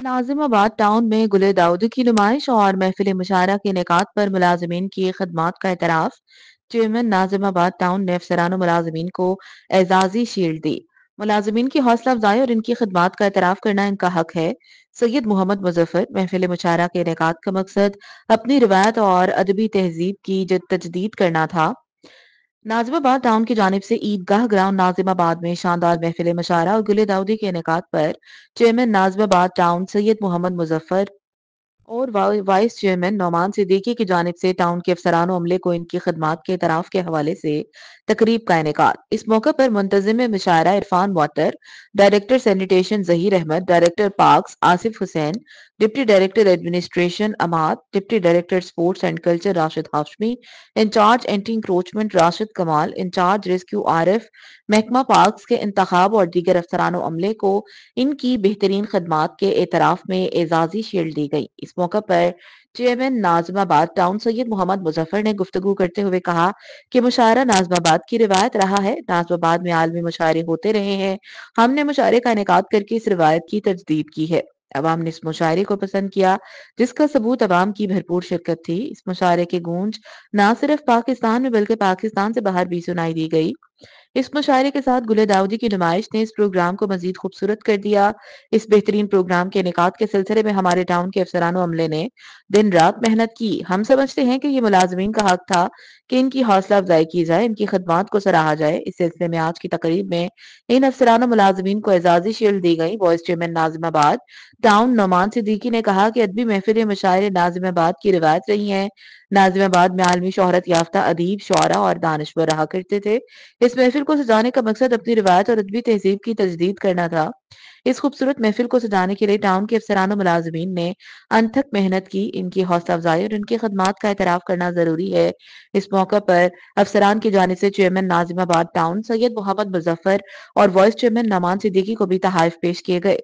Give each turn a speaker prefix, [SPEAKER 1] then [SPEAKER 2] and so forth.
[SPEAKER 1] नाजिम आबाद टाउन में गुले दाऊदी की नुमाइश और महफिल मुशायरा के इनेकाद पर मुलाजमीन की खदमात का एतराफ। चेयरमैन नाजिम आबाद टाउन ने अफसरान मुलाजमीन को एजाजी शील्ड दी। मुलाजमीन की हौसला अफजाई और इनकी खदमात का एतराफ करना इनका हक है। सैयद मोहम्मद मुजफ्फर महफिल मुशायरा के इनेकाद का मकसद अपनी रिवायत और अदबी तहजीब की तजदीद करना था। नाजिमाबाद टाउन की जानिब से ईदगाह ग्राउंड नाजिमाबाद में शानदार महफिल मुशायरा और गुले दाऊदी के इनेकाद पर चेयरमैन नाजिमाबाद टाउन सैयद मोहम्मद मुजफ्फर और वाइस चेयरमैन नौमान सिद्दीकी की जानिब से टाउन के अफसरान अमले को इनकी खदमात के इतराफ के हवाले से तकरीब का इनेकाद। इस मौके पर मुंतजिम मुशायरा Irfan water, director sanitation Zaheer Ahmed, director parks Asif Hussain, deputy director administration Amad, deputy director sports and culture Rashid Hashmi, incharge anti encroachment Rashid Kamal, incharge rescue Arif, महकमा पार्क्स के इंतखाब और दीगर अफसरान अमले को इनकी बेहतरीन खदमात के एतराफ में एजाजी शील्ड दी गई। इस मौका पर चेयरमैन नाजिमाबाद टाउन सैयद मोहम्मद मुजफ्फर ने गुफ्तगू करते हुए कहा कि मुशायरा नाजिमाबाद की रिवायत रहा है। नाजिमाबाद में आलमी मुशायरे होते रहे हैं। हमने मुशायरे का इनेकाद करके इस रिवायत की तजदीद की है। अवाम ने इस मुशायरे को पसंद किया, जिसका सबूत अवाम की भरपूर शिरकत थी। इस मुशायरे की गूंज न सिर्फ पाकिस्तान में बल्कि पाकिस्तान से बाहर भी सुनाई दी गई। इस मुशायरे के साथ गुले दाऊदी की नुमाइश ने इस प्रोग्राम को मजीद खूबसूरत कर दिया। इस बेहतरीन प्रोग्राम के इनेकाद के सिलसिले में हमारे टाउन के अफसरान अमले ने दिन रात मेहनत की। हम समझते हैं कि ये मुलाजमीन का हक था कि इनकी हौसला अफजाई की जाए, इनकी खदमात को सराहा जाए। इस सिलसिले में आज की तकरीब में इन अफसरान मुलाजमीन को एजाजी शील्ड दी गई। Vice chairman Nazimabad town Nauman Siddiqui ने कहा कि अदबी महफिल मुशायरे नाजिमाबाद की रिवायत रही है। नाजिमाबाद में आलमी शोहरत याफ्ता अदीब, शुअरा और दानश्वर रहा करते थे। इस महफिल को सजाने का मकसद अपनी रिवायत और अदबी तहजीब की तजदीद करना था। इस खूबसूरत महफिल को सजाने के लिए टाउन के अफसरान और मुलाजमीन ने अनथक मेहनत की। इनकी हौसला अफजाई और इनकी खदमात का एतराफ करना जरूरी है। इस मौका पर अफसरान की जानिब से चेयरमैन नाजिमाबाद टाउन सैयद मोहम्मद मुजफ्फर और वाइस चेयरमैन नमान सिद्दीकी को भी तहाइफ पेश किए गए।